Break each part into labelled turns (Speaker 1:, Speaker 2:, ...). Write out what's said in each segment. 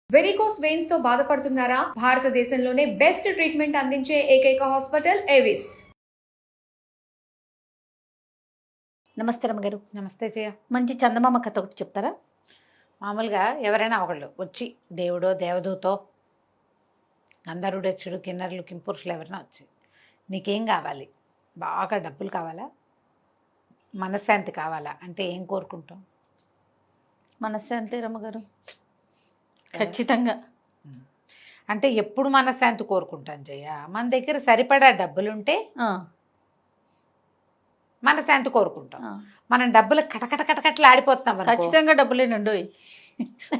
Speaker 1: Varicose veins తో బాధపడుతున్నారా? భారతదేశంలోనే బెస్ట్ ట్రీట్మెంట్ అందించే ఏకైక హాస్పిటల్ ఏవిస్.
Speaker 2: నమస్తే రమ్మగారు.
Speaker 3: నమస్తే జయ.
Speaker 2: మంచి చందమామ కథ ఒకటి చెప్తారా?
Speaker 3: మామూలుగా ఎవరైనా ఒకళ్ళు వచ్చి దేవుడో దేవదూతో గంధర్వుడక్షుడు కిన్నరులు కింపురుషులు ఎవరైనా వచ్చి నీకేం కావాలి, బాగా డబ్బులు కావాలా, మనశ్శాంతి కావాలా అంటే ఏం కోరుకుంటాం?
Speaker 2: మనశ్శాంతి రమ్మగారు, ఖచ్చితంగా.
Speaker 3: అంటే ఎప్పుడు మనశ్శాంతి కోరుకుంటాం జయ? మన దగ్గర సరిపడా డబ్బులుంటే మనశ్శాంతి కోరుకుంటాం. మనం డబ్బులు కటకట కటకట్లు ఆడిపోతాం.
Speaker 2: ఖచ్చితంగా డబ్బులేనండి,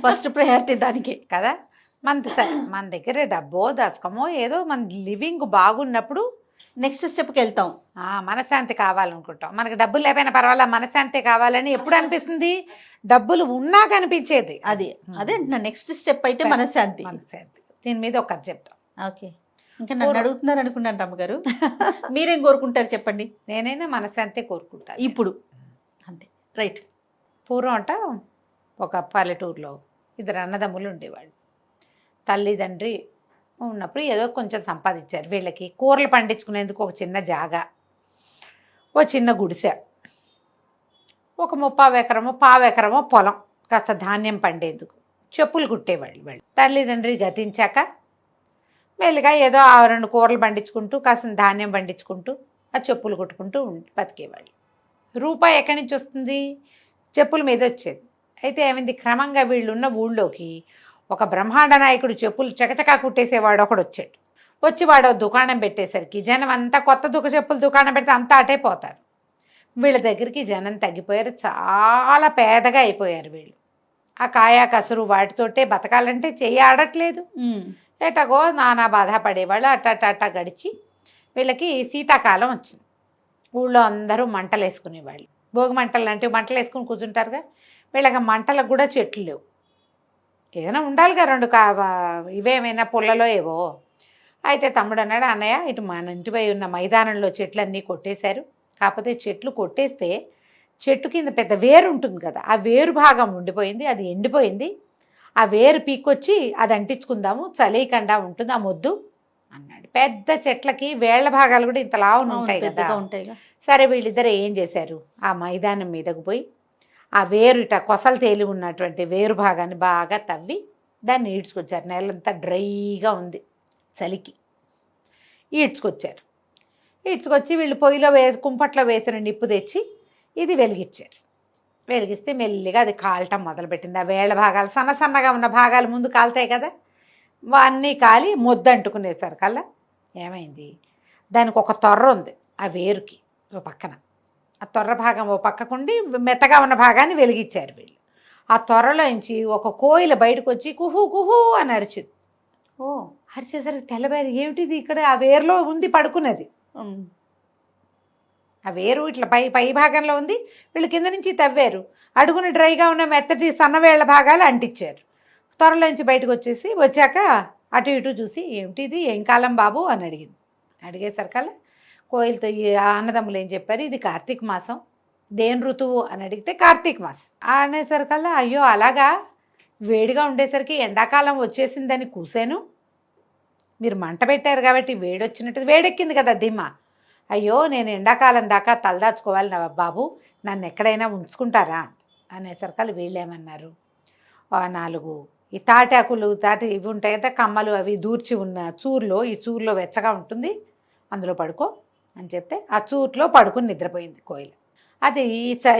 Speaker 2: ఫస్ట్ ప్రయారిటీ దానికి
Speaker 3: కదా. మన దగ్గర డబ్బో దశకమో ఏదో మన లివింగ్ బాగున్నప్పుడు
Speaker 2: నెక్స్ట్ స్టెప్కి వెళ్తాం.
Speaker 3: మనశ్శాంతి కావాలనుకుంటాం. మనకి డబ్బులు లేకపోయినా పర్వాలా, మనశ్శాంతి కావాలని ఎప్పుడు అనిపిస్తుంది? డబ్బులు ఉన్నా కనిపించేది
Speaker 2: అది. అదే నెక్స్ట్ స్టెప్ అయితే మనశ్శాంతి.
Speaker 3: దీని మీద ఒక కథ చెప్తాం.
Speaker 2: ఓకే, ఇంకా నన్ను అడుగుతున్నారు అనుకున్నాను రమ్మగారు. మీరేం కోరుకుంటారు చెప్పండి?
Speaker 3: నేనైనా మనశ్శాంతి కోరుకుంటాను
Speaker 2: ఇప్పుడు. అంతే, రైట్.
Speaker 3: పూర్వం అంట ఒక పల్లెటూరులో ఇద్దరు అన్నదమ్ములు ఉండేవాళ్ళు. తల్లిదండ్రి ఉన్నప్పుడు ఏదో కొంచెం సంపాదించారు. వీళ్ళకి కూరలు పండించుకునేందుకు ఒక చిన్న జాగా, ఓ చిన్న గుడిసె, ఒక 30 ఎకరమో 15 ఎకరమో పొలం, కాస్త ధాన్యం పండేందుకు. చెప్పులు కుట్టేవాళ్ళు వాళ్ళు. తల్లిదండ్రి గతించాక మెల్లిగా ఏదో 2 కూరలు పండించుకుంటూ కాస్త ధాన్యం పండించుకుంటూ ఆ చెప్పులు కుట్టుకుంటూ బతికేవాళ్ళు. రూపాయి ఎక్కడి నుంచి వస్తుంది? చెప్పుల మీద వచ్చేది. అయితే ఏమైంది, క్రమంగా వీళ్ళు ఉన్న ఊళ్ళోకి ఒక బ్రహ్మాండ నాయకుడు చెప్పులు చకచకా కుట్టేసేవాడు ఒకడు వచ్చాడు. వచ్చి వాడు దుకాణం పెట్టేసరికి జనం అంతా కొత్త చెప్పులు దుకాణం పెడితే అంతా అటే పోతారు. వీళ్ళ దగ్గరికి జనం తగ్గిపోయారు, చాలా పేదగా అయిపోయారు వీళ్ళు. ఆ కాయా కసురు వాటితోటే బతకాలంటే చెయ్యి ఆడట్లేదు. ఎటగో నానా బాధ పడేవాళ్ళు. అట్ట గడిచి వీళ్ళకి శీతాకాలం వచ్చింది. ఊళ్ళో అందరూ మంటలు వేసుకునేవాళ్ళు. భోగి మంటలు లాంటివి మంటలు వేసుకుని కూర్చుంటారుగా. వీళ్ళకి మంటలకు కూడా చెట్లు లేవు. ఏదైనా ఉండాలిగా 2 ఇవేమైనా పుల్లలో ఏవో. అయితే తమ్ముడు అన్నాడు, అన్నయ్య ఇటు మన ఇంటిపై ఉన్న మైదానంలో చెట్లన్నీ కొట్టేశారు. కాకపోతే చెట్లు కొట్టేస్తే చెట్టు కింద పెద్ద వేరు ఉంటుంది కదా, ఆ వేరు భాగం ఉండిపోయింది, అది ఎండిపోయింది. ఆ వేరు పీక్కొచ్చి అది అంటించుకుందాము, చలికుండా ఉంటుంది ఆ మొద్దు అన్నాడు. పెద్ద చెట్లకి వేళ్ల భాగాలు కూడా ఇంతలా ఉంటాయి కదా. సరే వీళ్ళిద్దరు ఏం చేశారు, ఆ మైదానం మీదకు పోయి ఆ వేరు ఇట కొసలు తేలి ఉన్నటువంటి వేరు భాగాన్ని బాగా తవ్వి దాన్ని ఈడ్చుకొచ్చారు. నేలంతా డ్రైగా ఉంది చలికి. ఈడ్చుకొచ్చారు. ఈడ్చుకొచ్చి వీళ్ళు పొయ్యిలో కుంపట్లో వేసిన నిప్పు తెచ్చి ఇది వెలిగించారు. వెలిగిస్తే మెల్లిగా అది కాలటం మొదలుపెట్టింది. ఆ వేళ్ల భాగాలు సన్నగా ఉన్న భాగాలు ముందు కాలుతాయి కదా, అన్నీ కాలి మొద్దు అంటుకునేసారు కల్లా. ఏమైంది, దానికి ఒక తొర్ర ఉంది ఆ వేరుకి ఓ పక్కన. ఆ తొర్ర భాగం ఓ పక్కకుండి మెత్తగా ఉన్న భాగాన్ని వెలిగించారు వీళ్ళు. ఆ తొర్రలోంచి ఒక కోయిల బయటకు వచ్చి కుహూ కుహూ అని అరిచింది. అరిచేసరికి తెల్లబారి, ఏమిటిది ఇక్కడ ఆ వేరులో ఉంది పడుకున్నది. ఆ వేరు ఇట్లా పై భాగంలో ఉంది, వీళ్ళు కింద నుంచి తవ్వారు. అడుగున డ్రైగా ఉన్న మెత్తటి సన్నవేళ్ల భాగాలు అంటించారు. త్వరలోంచి బయటకు వచ్చాక అటు ఇటు చూసి, ఏమిటిది, ఏం కాలం బాబు అని అడిగింది. అడిగేసరికల్లా కోయిలతో ఈ అన్నదమ్ములు ఏం చెప్పారు, ఇది కార్తీక మాసం. దేని ఋతువు అని అడిగితే కార్తీక మాసం అనేసరికల్లా, అయ్యో అలాగా, వేడిగా ఉండేసరికి ఎండాకాలం వచ్చేసిందని కూసాను. మీరు మంట పెట్టారు కాబట్టి వేడి వచ్చినట్టు, వేడెక్కింది కదా దిమ్మ. అయ్యో నేను ఎండాకాలం దాకా తలదాచుకోవాలి నా బాబు, నన్ను ఎక్కడైనా ఉంచుకుంటారా అనేసరికల్లా వీళ్ళేమన్నారు, 4 ఈ తాటాకులు ఇవి ఉంటాయి కదా, కమ్మలు అవి దూర్చి ఉన్న చూరులో, ఈ చూరులో వెచ్చగా ఉంటుంది, అందులో పడుకో అని చెప్తే ఆ చూరులో పడుకుని నిద్రపోయింది కోయిల. అది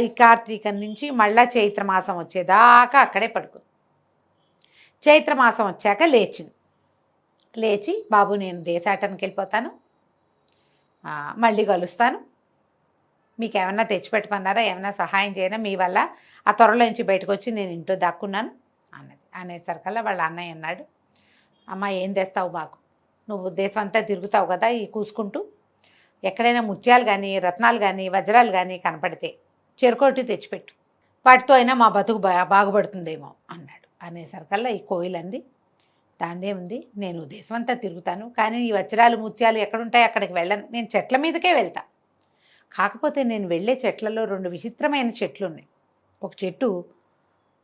Speaker 3: ఈ కార్తీకం నుంచి మళ్ళా చైత్రమాసం వచ్చేదాకా అక్కడే పడుకుంది. చైత్రమాసం వచ్చాక లేచి బాబు నేను దేశాటనకి వెళ్ళిపోతాను, మళ్ళీ కలుస్తాను, మీకు ఏమన్నా తెచ్చిపెట్టమన్నారా, ఏమైనా సహాయం చేయనా, మీ వల్ల ఆ త్వరలోంచి బయటకు వచ్చి నేను ఇంట్లో దాక్కున్నాను అన్నది. అనేసరికల్లా వాళ్ళ అన్నయ్య అన్నాడు, అమ్మ ఏం తెస్తావు మాకు, నువ్వు దేశం అంతా తిరుగుతావు కదా ఈ కూసుకుంటూ, ఎక్కడైనా ముత్యాలు కానీ రత్నాలు కానీ వజ్రాలు కానీ కనపడితే చెరుకోటి తెచ్చిపెట్టు, వాటితో అయినా మా బతుకు బాగుపడుతుందేమో అన్నాడు. అనేసరికల్లా ఈ కోయిలంది, దాందే ఉంది, నేను దేశం అంతా తిరుగుతాను, కానీ ఈ వజ్రాలు ముత్యాలు ఎక్కడుంటాయి అక్కడికి వెళ్ళను, నేను చెట్ల మీదకే వెళ్తా. కాకపోతే నేను వెళ్ళే చెట్లలో 2 విచిత్రమైన చెట్లు ఉన్నాయి. ఒక చెట్టు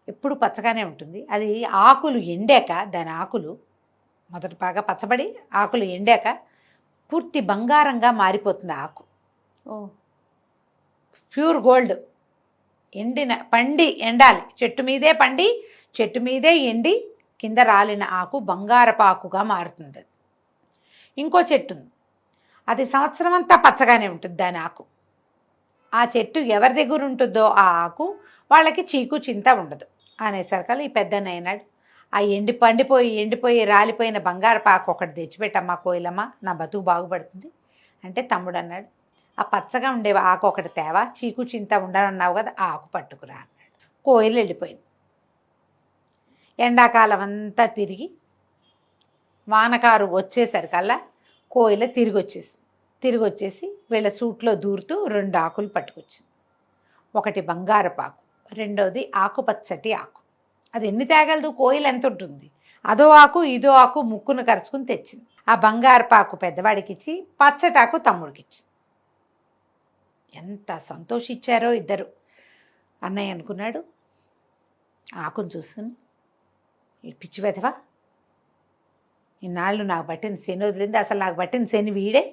Speaker 3: ఎప్పుడు పచ్చగానే ఉంటుంది. అది ఆకులు ఎండాక దాని ఆకులు మొదట బాగా పచ్చబడి ఆకులు ఎండాక పూర్తి బంగారంగా మారిపోతుంది ఆకు.
Speaker 2: ఓ
Speaker 3: ప్యూర్ గోల్డ్. పండి ఎండాలి, చెట్టు మీదే పండి చెట్టు మీదే ఎండి కింద రాలిన ఆకు బంగారపు ఆకుగా మారుతుంది. అది ఇంకో చెట్టు ఉంది, అది సంవత్సరం అంతా పచ్చగానే ఉంటుంది దాని ఆకు. ఆ చెట్టు ఎవరి దగ్గర ఉంటుందో ఆ ఆకు వాళ్ళకి చీకు చింత ఉండదు అనేసరికల్లా ఈ పెద్దన్న అయినాడు, ఆ ఎండిపోయి రాలిపోయిన బంగారపు ఆకు ఒకటి తెచ్చిపెట్టమ్మా కోయిలమ్మ, నా బతుకు బాగుపడుతుంది అంటే తమ్ముడు అన్నాడు, ఆ పచ్చగా ఉండే ఆకు ఒకటి తేవా, చీకు చింత ఉండనన్నావు కదా, ఆ ఆకు పట్టుకురా అన్నాడు. కోయిలు వెళ్ళిపోయింది. ఎండాకాలం అంతా తిరిగి వానకారు వచ్చేసరికల్లా కోయిల తిరిగి వచ్చేసి వీళ్ళ సూట్లో దూరుతూ 2 ఆకులు పట్టుకొచ్చింది. ఒకటి బంగారపు ఆకు, రెండోది ఆకుపచ్చటి ఆకు. అది ఎన్ని తేగలదు, కోయిల ఎంత ఉంటుంది, అదో ఆకు ఇదో ఆకు ముక్కును కరుచుకుని తెచ్చింది. ఆ బంగారపు ఆకు పెద్దవాడికి ఇచ్చి పచ్చటాకు తమ్ముడికి ఇచ్చింది. ఎంత సంతోషించారో ఇద్దరు. అన్నయ్య అనుకున్నాడు, ఆకును చూసుకుని, ఈ పిచ్చి వెధవా, ఇన్నాళ్ళు నాకు పట్టిన శని వదిలింది, అసలు నాకు పట్టిన శని వీడే.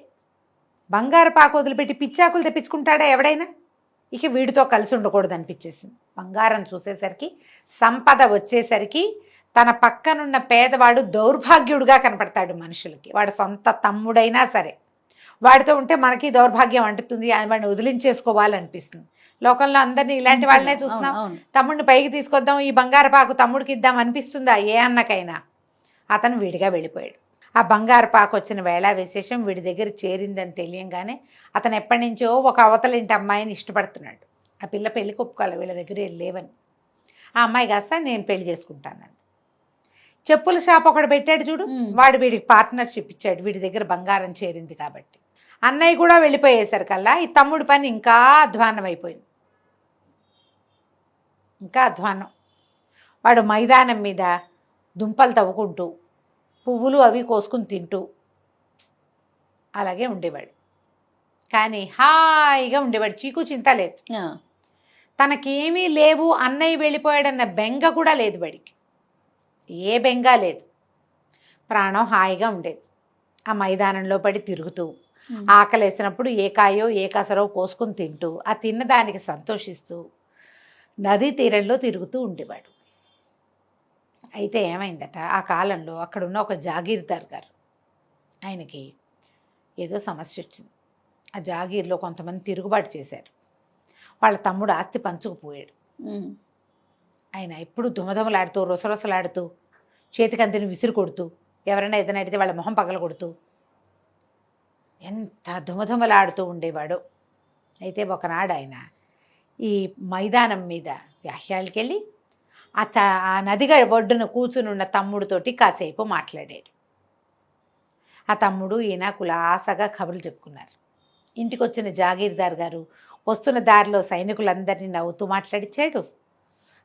Speaker 3: బంగారపు ఆకు వదిలిపెట్టి పిచ్చాకులు తెప్పించుకుంటాడా ఎవడైనా, ఇక వీడితో కలిసి ఉండకూడదు అనిపించేసింది. బంగారం చూసేసరికి, సంపద వచ్చేసరికి తన పక్కనున్న పేదవాడు దౌర్భాగ్యుడుగా కనపడతాడు మనుషులకి. వాడు సొంత తమ్ముడైనా సరే వాడితో ఉంటే మనకి దౌర్భాగ్యం అంటుతుంది, వాడిని వదిలించేసుకోవాలనిపిస్తుంది. లోకంలో అందరినీ ఇలాంటి వాళ్ళనే చూస్తున్నాం. తమ్ముడిని పైకి తీసుకొద్దాం, ఈ బంగారపాకు తమ్ముడికి ఇద్దాం అనిపిస్తుందా ఏ అన్నకైనా? అతను విడిగా వెళ్ళిపోయాడు. ఆ బంగారపాకు వచ్చిన వేళ విశేషం వీడి దగ్గర చేరిందని తెలియంగానే అతను ఎప్పటి నుంచో ఒక అవతల ఇంటి అమ్మాయిని ఇష్టపడుతున్నాడు. ఆ పిల్ల పెళ్లికి ఒప్పుకోవాలి, వీళ్ళ దగ్గర లేవని. ఆ అమ్మాయి కాస్త నేను పెళ్లి చేసుకుంటానండి. చెప్పుల షాప్ ఒకటి పెట్టాడు చూడు, వాడు వీడికి పార్ట్నర్షిప్ ఇచ్చాడు, వీడి దగ్గర బంగారం చేరింది కాబట్టి. అన్నయ్య కూడా వెళ్ళిపోయేసరికల్లా ఈ తమ్ముడి పని ఇంకా అధ్వాన్నం అయిపోయింది. ఇంకా అధ్వాన్నం. వాడు మైదానం మీద దుంపలు తవ్వుకుంటూ పువ్వులు అవి కోసుకుని తింటూ అలాగే ఉండేవాడు. కానీ హాయిగా ఉండేవాడు, చీకు చింత లేదు. తనకేమీ లేవు, అన్నయ్య వెళ్ళిపోయాడన్న బెంగ కూడా లేదు వాడికి, ఏ బెంగ లేదు. ప్రాణం హాయిగా ఉండేది. ఆ మైదానంలో పడి తిరుగుతూ ఆకలేసినప్పుడు ఏ కాయో ఏ కసరో కోసుకుని తింటూ ఆ తిన్నదానికి సంతోషిస్తూ నదీ తీరంలో తిరుగుతూ ఉండేవాడు. అయితే ఏమైందట, ఆ కాలంలో అక్కడున్న ఒక జాగీర్దార్ గారు, ఆయనకి ఏదో సమస్య వచ్చింది. ఆ జాగీర్లో కొంతమంది తిరుగుబాటు చేశారు. వాళ్ళ తమ్ముడు ఆస్తి పంచుకుపోయాడు. ఆయన ఎప్పుడు దుమదుమలాడుతూ రొసరొసలాడుతూ చేతికంతిని విసిరి కొడుతూ ఎవరైనా ఏదైనా అడిగితే వాళ్ళ మొహం పగల కొడుతూ ఎంత దుమదుమలాడుతూ ఉండేవాడు. అయితే ఒకనాడు ఆయన ఈ మైదానం మీద వ్యాహ్యాలకి వెళ్ళి ఆ నదిగా ఒడ్డున కూర్చునున్న తమ్ముడితోటి కాసేపు మాట్లాడాడు. ఆ తమ్ముడు ఈయన కులాసగా కబుర్లు చెప్పుకున్నారు. ఇంటికి వచ్చిన జాగీర్దార్ గారు వస్తున్న దారిలో సైనికులందరినీ నవ్వుతూ మాట్లాడిచ్చాడు,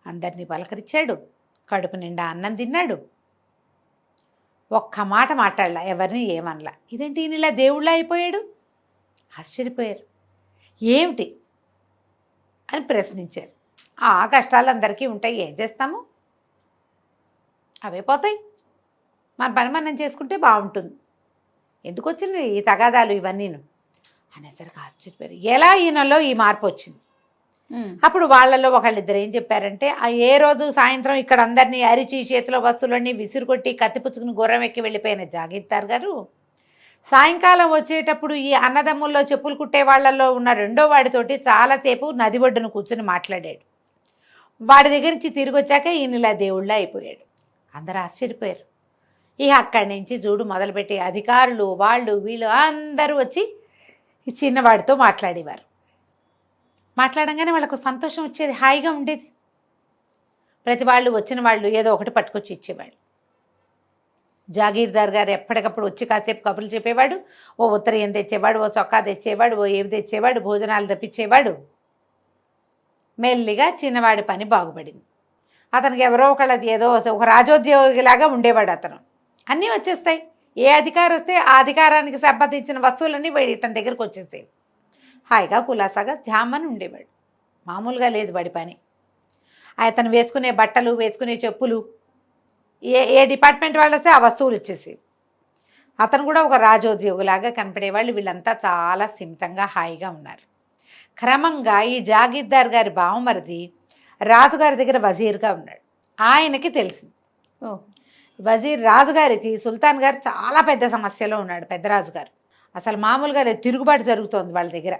Speaker 3: అందరినీ పలకరించాడు, కడుపు నిండా అన్నం తిన్నాడు. ఒక్క మాట మాట్లాడలా, ఎవరిని ఏమనలా. ఇదేంటి ఈయన ఇలా దేవుళ్ళ అయిపోయాడు? ఆశ్చర్యపోయారు. ఏమిటి అని ప్రశ్నించారు. ఆ కష్టాలు అందరికీ ఉంటాయి, ఏం చేస్తాము, అవే పోతాయి, మన పని మనం చేసుకుంటే బాగుంటుంది, ఎందుకు వచ్చింది ఈ తగాదాలు ఇవన్నీను అనేసరికి ఆశ్చర్యపోయారు. ఎలా ఈయనలో ఈ మార్పు వచ్చింది? అప్పుడు వాళ్ళలో ఒకళ్ళిద్దరు ఏం చెప్పారంటే, ఏ రోజు సాయంత్రం ఇక్కడ అందరినీ అరిచి చేతిలో వస్తువులన్నీ విసిరుకొట్టి కత్తిపుచ్చుకుని గుర్రం ఎక్కి వెళ్ళిపోయిన జాగీర్దార్ గారు సాయంకాలం వచ్చేటప్పుడు ఈ అన్నదమ్ముల్లో చెప్పులు కుట్టే వాళ్ళల్లో ఉన్న రెండో వాడితోటి చాలాసేపు నది ఒడ్డును కూర్చొని మాట్లాడాడు. వాడి దగ్గర నుంచి తిరిగి వచ్చాక ఈయన ఇలా దేవుళ్ళ అయిపోయాడు. అందరూ ఆశ్చర్యపోయారు. ఇక అక్కడి నుంచి చూడు మొదలుపెట్టి అధికారులు వాళ్ళు వీళ్ళు అందరూ వచ్చి ఈ చిన్నవాడితో మాట్లాడేవారు. మాట్లాడంగానే వాళ్ళకు సంతోషం వచ్చేది, హాయిగా ఉండేది. ప్రతి వాళ్ళు వచ్చిన వాళ్ళు ఏదో ఒకటి పట్టుకొచ్చి ఇచ్చేవాళ్ళు. జాగీర్దార్ గారు ఎప్పటికప్పుడు వచ్చి కాసేపు కబుర్లు చెప్పేవాడు. ఓ ఉత్తరీయం తెచ్చేవాడు, ఓ చొక్కా తెచ్చేవాడు, ఓ ఏవి తెచ్చేవాడు, భోజనాలు తెప్పించేవాడు. మెల్లిగా చిన్నవాడి పని బాగుపడింది. అతనికి ఎవరో ఒకళ్ళది ఏదో ఒక రాజోద్యోగిలాగా ఉండేవాడు. అతను అన్నీ వచ్చేస్తాయి, ఏ అధికారం వస్తే ఆ అధికారానికి సంబంధించిన వస్తువులన్నీ ఇతని దగ్గరకు వచ్చేసాయి. హాయిగా కులాసాగా ధ్యామని ఉండేవాడు. మామూలుగా లేదు వాడి పని. అతను వేసుకునే బట్టలు, వేసుకునే చెప్పులు, ఏ డిపార్ట్మెంట్ వాళ్ళు వస్తే ఆ వస్తువులు ఇచ్చేసి, అతను కూడా ఒక రాజోద్యోగులాగా కనపడేవాళ్ళు. వీళ్ళంతా చాలా స్థిమితంగా హాయిగా ఉన్నారు. క్రమంగా ఈ జాగీర్దార్ గారి బావమరిది రాజుగారి దగ్గర వజీర్గా ఉన్నాడు. ఆయనకి తెలిసింది వజీర్ రాజుగారికి సుల్తాన్ గారు చాలా పెద్ద సమస్యలో ఉన్నాడు. పెద్ద రాజుగారు అసలు మామూలుగా లేదు, తిరుగుబాటు జరుగుతోంది వాళ్ళ దగ్గర.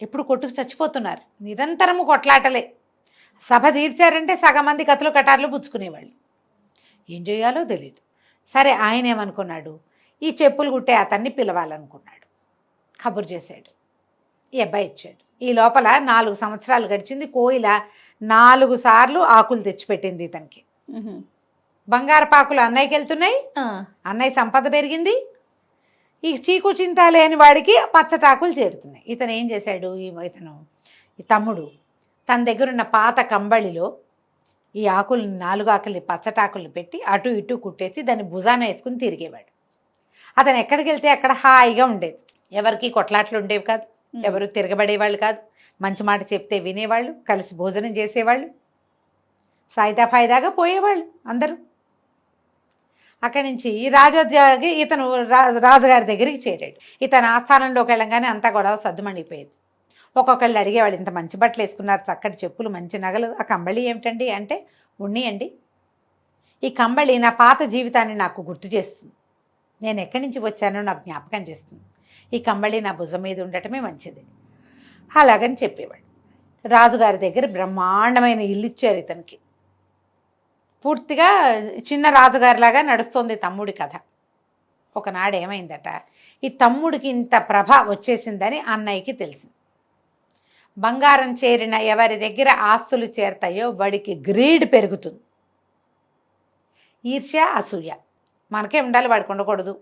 Speaker 3: ఎప్పుడు కొట్టుకు చచ్చిపోతున్నారు, నిరంతరము కొట్లాటలే. సభ తీర్చారంటే సగం మంది కత్తులు కటార్లు పుచ్చుకునేవాళ్ళు. ఏం చేయాలో తెలియదు. సరే, ఆయన ఏమనుకున్నాడు, ఈ చెప్పులు కుట్టే అతన్ని పిలవాలనుకున్నాడు. కబురు చేశాడు, ఈ అబ్బాయి ఇచ్చాడు. ఈ లోపల 4 సంవత్సరాలు గడిచింది. కోయిల 4 సార్లు ఆకులు తెచ్చిపెట్టింది ఇతనికి. బంగారపాకులు అన్నయ్యకి వెళ్తున్నాయి, అన్నయ్య సంపద పెరిగింది. ఈ చీకు చింత లేని వాడికి పచ్చటాకులు చేరుతున్నాయి. ఇతను ఏం చేశాడు, ఈ తమ్ముడు తన దగ్గర ఉన్న పాత కంబళిలో ఈ ఆకుల్ని 4 ఆకుల్ని పచ్చటాకుల్ని పెట్టి అటు ఇటు కుట్టేసి దాన్ని భుజాన వేసుకుని తిరిగేవాడు. అతను ఎక్కడికి వెళ్తే అక్కడ హాయిగా ఉండేది. ఎవరికి కొట్లాట్లు ఉండేవి కాదు, ఎవరు తిరగబడేవాళ్ళు కాదు. మంచి మాట చెప్తే వినేవాళ్ళు, కలిసి భోజనం చేసేవాళ్ళు, సాయిదా ఫాయిదాగా పోయేవాళ్ళు అందరూ. అక్కడి నుంచి రాజోద్యోగి ఇతను రాజుగారి దగ్గరికి చేరాడు. ఇతను ఆస్థానంలోకి వెళ్ళంగానే అంతా గొడవ సద్దుమణిపోయేది. ఒక్కొక్కళ్ళు అడిగేవాళ్ళు, ఇంత మంచి బట్టలు వేసుకున్నారు, చక్కటి చెప్పులు, మంచి నగలు, ఆ కంబళి ఏమిటండి అంటే, ఉన్నియండి, ఈ కంబళి నా పాత జీవితాన్ని నాకు గుర్తు చేస్తుంది, నేను ఎక్కడి నుంచి వచ్చానో నాకు జ్ఞాపకం చేస్తుంది, ఈ కంబళి నా భుజం మీద ఉండటమే మంచిది అలాగని చెప్పేవాడు. రాజుగారి దగ్గర బ్రహ్మాండమైన ఇల్లు ఇచ్చారు ఇతనికి. పూర్తిగా చిన్న రాజుగారిలాగా నడుస్తోంది తమ్ముడి కథ. ఒకనాడు ఏమైందట, ఈ తమ్ముడికి ఇంత ప్రభ వచ్చేసిందని అన్నయ్యకి తెలిసింది. బంగారం చేరిన ఎవరి దగ్గర ఆస్తులు చేరతాయో వాడికి గ్రీడ్ పెరుగుతుంది. ఈర్ష్య, అసూయ. మనకే ఉండాలి, వాడికి ఉండకూడదు,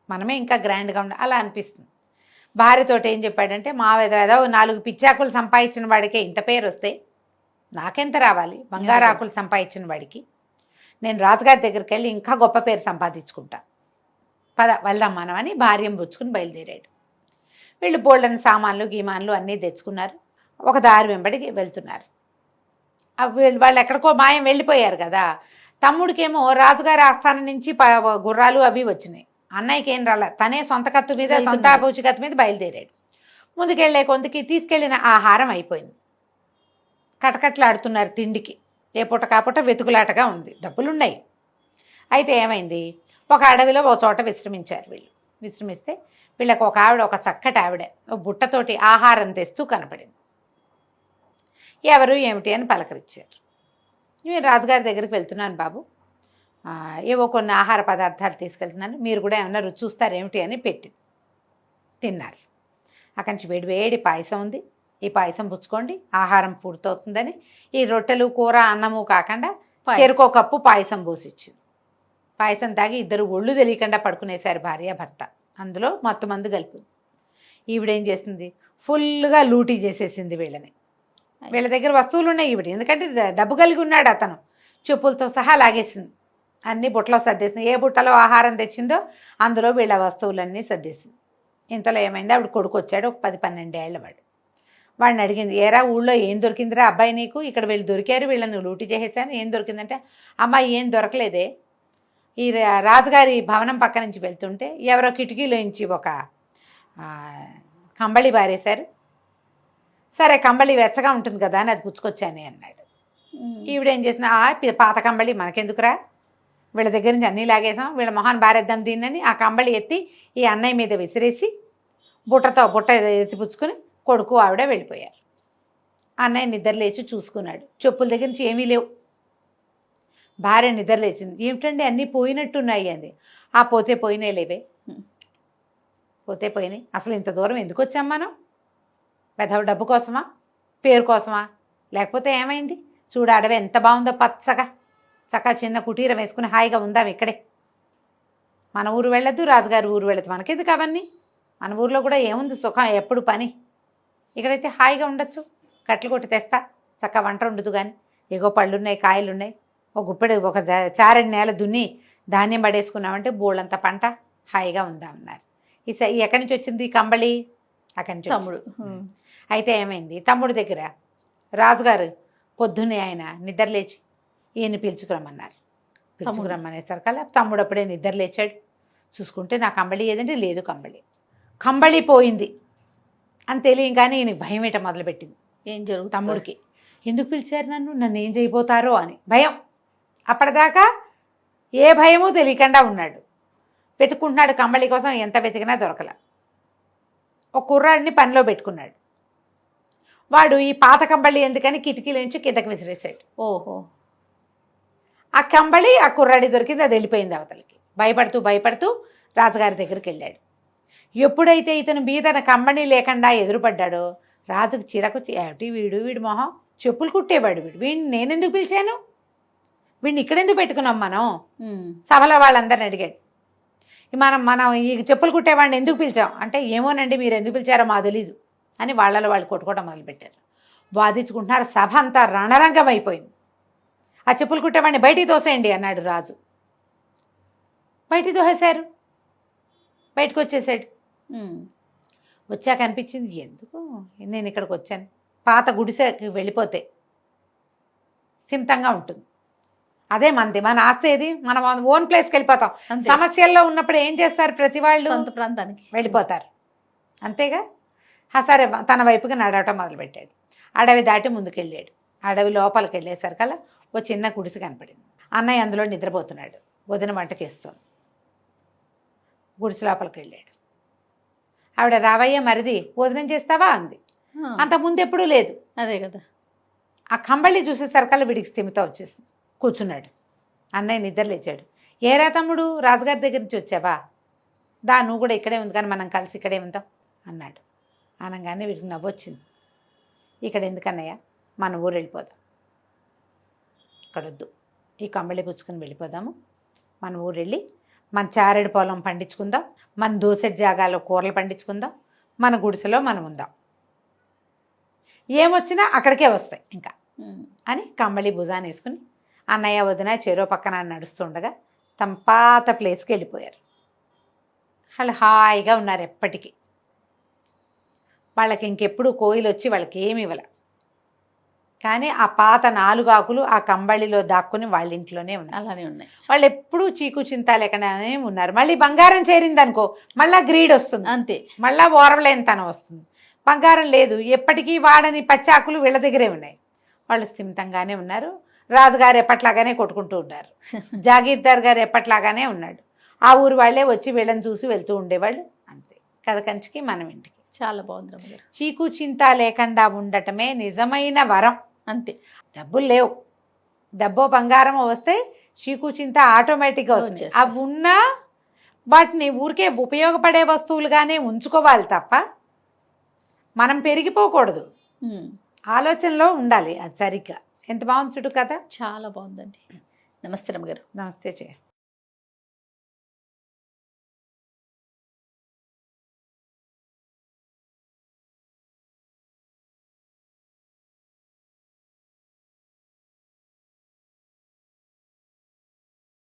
Speaker 3: మనమే ఇంకా గ్రాండ్గా ఉండాలి అలా అనిపిస్తుంది. భార్యతోటి ఏం చెప్పాడంటే, మా ఏదో 4 పిచ్చాకులు సంపాదించిన వాడికే ఇంత పేరు వస్తే నాకెంత రావాలి, బంగారాకులు సంపాదించిన వాడికి. నేను రాజుగారి దగ్గరికి వెళ్ళి ఇంకా గొప్ప పేరు సంపాదించుకుంటా, పద వెళ్దాం మనం అని భార్యను పుచ్చుకుని బయలుదేరాడు. వీళ్ళు బోల్డని సామాన్లు గీమాన్లు అన్నీ తెచ్చుకున్నారు. ఒక దారి వెంబడికి వెళ్తున్నారు. వాళ్ళు ఎక్కడికో మాయం వెళ్ళిపోయారు కదా. తమ్ముడికేమో రాజుగారి ఆస్థానం నుంచి గుర్రాలు అవి వచ్చినాయి. అన్నయ్యకి ఏం రాలే, తనే సొంత కత్తు మీద, సొంత పూచి కత్తు మీద బయలుదేరాడు. ముందుకెళ్ళే కొంతకి తీసుకెళ్లిన ఆహారం అయిపోయింది. కటకట్లాడుతున్నారు తిండికి. ఏ పూట కాపూట వెతుకులాటగా ఉంది, డబ్బులున్నాయి. అయితే ఏమైంది, ఒక అడవిలో ఒక చోట విశ్రమించారు వీళ్ళు. విశ్రమిస్తే వీళ్ళకి ఒక ఆవిడ, ఒక చక్కటి ఆవిడ బుట్టతోటి ఆహారం తెస్తూ కనపడింది. ఎవరు ఏమిటి అని పలకరించారు. నేను రాజుగారి దగ్గరికి వెళ్తున్నాను బాబు, ఏవో కొన్ని ఆహార పదార్థాలు తీసుకెళ్తున్నాను, మీరు కూడా ఏమన్నా రుచి చూస్తారేమిటి అని పెట్టి తిన్నారు. అక్కడి నుంచి వేడి వేడి పాయసం ఉంది, ఈ పాయసం పుచ్చుకోండి, ఆహారం పూర్తవుతుందని ఈ రొట్టెలు కూర అన్నము కాకుండా చెరుకో కప్పు పాయసం పోసిచ్చింది. పాయసం తాగి ఇద్దరు ఒళ్ళు తెలియకుండా పడుకునేశారు భార్య భర్త. అందులో మొత్తం మందు కలిపి ఈవిడేం చేసింది, ఫుల్గా లూటీ చేసేసింది వీళ్ళని. వీళ్ళ దగ్గర వస్తువులు ఉన్నాయి ఈవిడ, ఎందుకంటే డబ్బు కలిగి ఉన్నాడు అతను. చెప్పులతో సహా లాగేసింది, అన్నీ బుట్టలో సర్దేసింది. ఏ బుట్టలో ఆహారం తెచ్చిందో అందులో వీళ్ళ వస్తువులన్నీ సర్దేసింది. ఇంతలో ఏమైంది, ఆవిడ కొడుకు వచ్చాడు, ఒక 10-12 ఏళ్ల వాడు. వాడిని అడిగింది, ఏరా ఊళ్ళో ఏం దొరికిందిరా అబ్బాయి నీకు, ఇక్కడ వీళ్ళు దొరికారు, వీళ్ళని లూటీ చేసేసాను, ఏం దొరికిందంటే, అమ్మాయి ఏం దొరకలేదే, ఈ రాజుగారి భవనం పక్క నుంచి వెళ్తుంటే ఎవరో కిటికీలోంచి ఒక కంబళి బారేశారు, సరే కంబళి వెచ్చగా ఉంటుంది కదా అని అది పుచ్చుకొచ్చానే అన్నాడు. ఈవిడేం చేసిన, పాత కంబళి మనకెందుకురా, వీళ్ళ దగ్గర నుంచి అన్నీ లాగేసాం, వీళ్ళ మొహాన్ని బారేద్దాం దీన్నని ఆ కంబళి ఎత్తి ఈ అన్నయ్య మీద విసిరేసి బుట్ట ఎత్తిపుచ్చుకొని కొడుకు ఆవిడ వెళ్ళిపోయారు. అన్నయ్య నిద్రలేచి చూసుకున్నాడు, చెప్పుల దగ్గర నుంచి ఏమీ లేవు. భార్య నిద్రలేచింది, ఏమిటండి అన్నీ పోయినట్టున్నాయి అంది. ఆ పోతే పోయినాయి లేవే, పోతే పోయినాయి, అసలు ఇంత దూరం ఎందుకు వచ్చాం మనం, పెద్ద డబ్బు కోసమా, పేరు కోసమా, లేకపోతే ఏమైంది, చూడు అడవి ఎంత బాగుందో, పచ్చగా చక్కగా చిన్న కుటీరం వేసుకుని హాయిగా ఉందాం ఇక్కడే, మన ఊరు వెళ్ళొద్దు, రాజుగారి ఊరు వెళ్ళదు, మనకెందుకు అవన్నీ, మన ఊరిలో కూడా ఏముంది సుఖం, ఎప్పుడు పని, ఇక్కడైతే హాయిగా ఉండొచ్చు, కట్టెలు కొట్టి తెస్తా, చక్కగా వంట ఉండదు కానీ, ఎగో పళ్ళున్నాయి, కాయలున్నాయి, ఒక గుప్పెడు ఒక చారెడు నేల దున్ని ధాన్యం పడేసుకున్నామంటే బోళ్ళంత పంట, హాయిగా ఉందామన్నారు. ఎక్కడి నుంచి వచ్చింది ఈ కంబళి, అక్కడి నుంచి తమ్ముడు. అయితే ఏమైంది, తమ్ముడి దగ్గర రాజుగారు పొద్దున్నే ఆయన నిద్ర లేచి ఈయన పిలుచుకురమ్మన్నారు. పిలుచుకురమ్మనేసరికల్లా తమ్ముడు అప్పుడే నిద్ర లేచాడు. చూసుకుంటే నా కంబళి ఏదంటే లేదు, కంబళి పోయింది అని తెలియగానే ఈయనకి భయం వేయటం మొదలుపెట్టింది.
Speaker 2: ఏం జరుగుతుంది
Speaker 3: తమ్ముడికి ఎందుకు పిలిచారు నన్ను ఏం చేయబోతారో అని భయం. అప్పటిదాకా ఏ భయమూ తెలియకుండా ఉన్నాడు. వెతుక్కుంటున్నాడు కంబళి కోసం, ఎంత వెతికినా దొరకల. ఒక కుర్రాడిని పనిలో పెట్టుకున్నాడు. వాడు ఈ పాత కంబళి ఎందుకని కిటికీలోంచి కిందకి విసిరేశాడు.
Speaker 2: ఓహో,
Speaker 3: ఆ కంబళి ఆ కుర్రాడి దొరికింది, అది వెళ్ళిపోయింది అవతలికి. భయపడుతూ రాజుగారి దగ్గరికి వెళ్ళాడు. ఎప్పుడైతే ఇతను తన కంబళి లేకుండా ఎదురుపడ్డాడో రాజుకు చిరకు, ఏమిటి వీడు మొహం చెప్పులు కుట్టేవాడు, వీడిని నేనెందుకు పిలిచాను, వీడిని ఇక్కడెందుకు పెట్టుకున్నాం మనం, సభలో వాళ్ళందరిని అడిగాడు. మనం ఈ చెప్పులు కుట్టేవాడిని ఎందుకు పిలిచాం అంటే, ఏమోనండి మీరు ఎందుకు పిలిచారో మాకు తెలీదు అని వాళ్ళలో వాళ్ళు కొట్టుకోవడం మొదలుపెట్టారు. వాదించుకుంటున్నారు. సభ అంతా రణరంగం అయిపోయింది. ఆ చెప్పులు కుట్టేవాడిని బయటికి తోసేయండి అన్నాడు రాజు. బయటికి తోసేశారు. బయటకు వచ్చేసాడు. వచ్చాక అనిపించింది, ఎందుకు నేను ఇక్కడికి వచ్చాను, పాత గుడిసెకి వెళ్ళిపోతే సింతంగా ఉంటుంది, అదే మన ఆస్తి ఏది, మనం ఓన్ ప్లేస్కి వెళ్ళిపోతాం. సమస్యల్లో ఉన్నప్పుడు ఏం చేస్తారు, ప్రతి వాళ్ళు
Speaker 2: సొంత ప్రాంతానికి
Speaker 3: వెళ్ళిపోతారు, అంతేగా. సరే తన వైపుగా నడవటం మొదలుపెట్టాడు. అడవి దాటి ముందుకెళ్ళాడు. అడవి లోపలికి వెళ్ళేసరికల్లా ఓ చిన్న గుడిసె కనపడింది. అన్నయ్య అందులో నిద్రపోతున్నాడు, వదిన వంట చేస్తుంది. గుడిసె లోపలికి వెళ్ళాడు. ఆవిడ రావయ్య మరిది భోజనం చేస్తావా అంది. అంతకుముందు ఎప్పుడూ లేదు.
Speaker 2: అదే కదా.
Speaker 3: ఆ కంబళి చూసేసరికల్లా వీడికి స్థిమిత వచ్చేసింది. కూర్చున్నాడు. అన్నయ్య నిద్ర లేచాడు. ఏరా తమ్ముడు, రాజుగారి దగ్గర నుంచి వచ్చావా, నువ్వు కూడా ఇక్కడే ఉంది కానీ మనం కలిసి ఇక్కడే ఉందాం అన్నాడు. అనగానే వీడికి నవ్వొచ్చింది. ఇక్కడ ఎందుకన్నయ్య, మన ఊరు వెళ్ళిపోదాం, ఇక్కడొద్దు, ఈ కంబళి పుచ్చుకొని వెళ్ళిపోదాము, మన ఊరు వెళ్ళి మన చారెడు పొలం పండించుకుందాం, మన దోసెడ్ జాగాలో కూరలు పండించుకుందాం, మన గుడిసెలో మనం ఉందాం, ఏమొచ్చినా అక్కడికే వస్తాయి ఇంకా అని కంబళి భుజాన్ని వేసుకుని అన్నయ్య వదిన చెరో పక్కన నడుస్తుండగా తమ పాత ప్లేస్కి వెళ్ళిపోయారు. వాళ్ళు హాయిగా ఉన్నారు ఎప్పటికీ. వాళ్ళకి ఇంకెప్పుడు కోయిలు వచ్చి వాళ్ళకి ఏమి ఇవ్వలే. కానీ ఆ పాత 4 ఆకులు ఆ కంబళిలో దాక్కుని వాళ్ళ ఇంట్లోనే ఉన్నాయి.
Speaker 2: అలానే ఉన్నాయి.
Speaker 3: వాళ్ళు ఎప్పుడూ చీకు చింత లేకనే ఉన్నారు. మళ్ళీ బంగారం చేరింది అనుకో, మళ్ళీ గ్రీడ్ వస్తుంది,
Speaker 2: అంతే,
Speaker 3: మళ్ళీ ఓర్వలేనితనం వస్తుంది. బంగారం లేదు, ఎప్పటికీ వాడని పచ్చాకులు వీళ్ళ దగ్గరే ఉన్నాయి. వాళ్ళు స్థిమితంగానే ఉన్నారు. రాజుగారు ఎప్పట్లాగానే కొట్టుకుంటూ ఉన్నారు. జాగీర్దార్ గారు ఎప్పట్లాగానే ఉన్నాడు. ఆ ఊరు వాళ్ళే వచ్చి వీళ్ళని చూసి వెళ్తూ ఉండేవాళ్ళు, అంతే. కథ కంచికి మనం ఇంటికి.
Speaker 2: చాలా బాగుంది రమ్మగారు.
Speaker 3: చీకు చింత లేకుండా ఉండటమే నిజమైన వరం, అంతే. డబ్బులు లేవు, డబ్బో బంగారం వస్తే చీకు చింత ఆటోమేటిక్గా వస్తుంది. అవి ఉన్నా వాటిని ఊరికే ఉపయోగపడే వస్తువులుగానే ఉంచుకోవాలి తప్ప మనం పెరిగిపోకూడదు. ఆలోచనలో ఉండాలి అది సరిగ్గా. ఎంత బాగుంది చూడు కదా.
Speaker 2: చాలా బాగుందండి. నమస్తే రమ్మగారు.
Speaker 3: నమస్తే చేయ.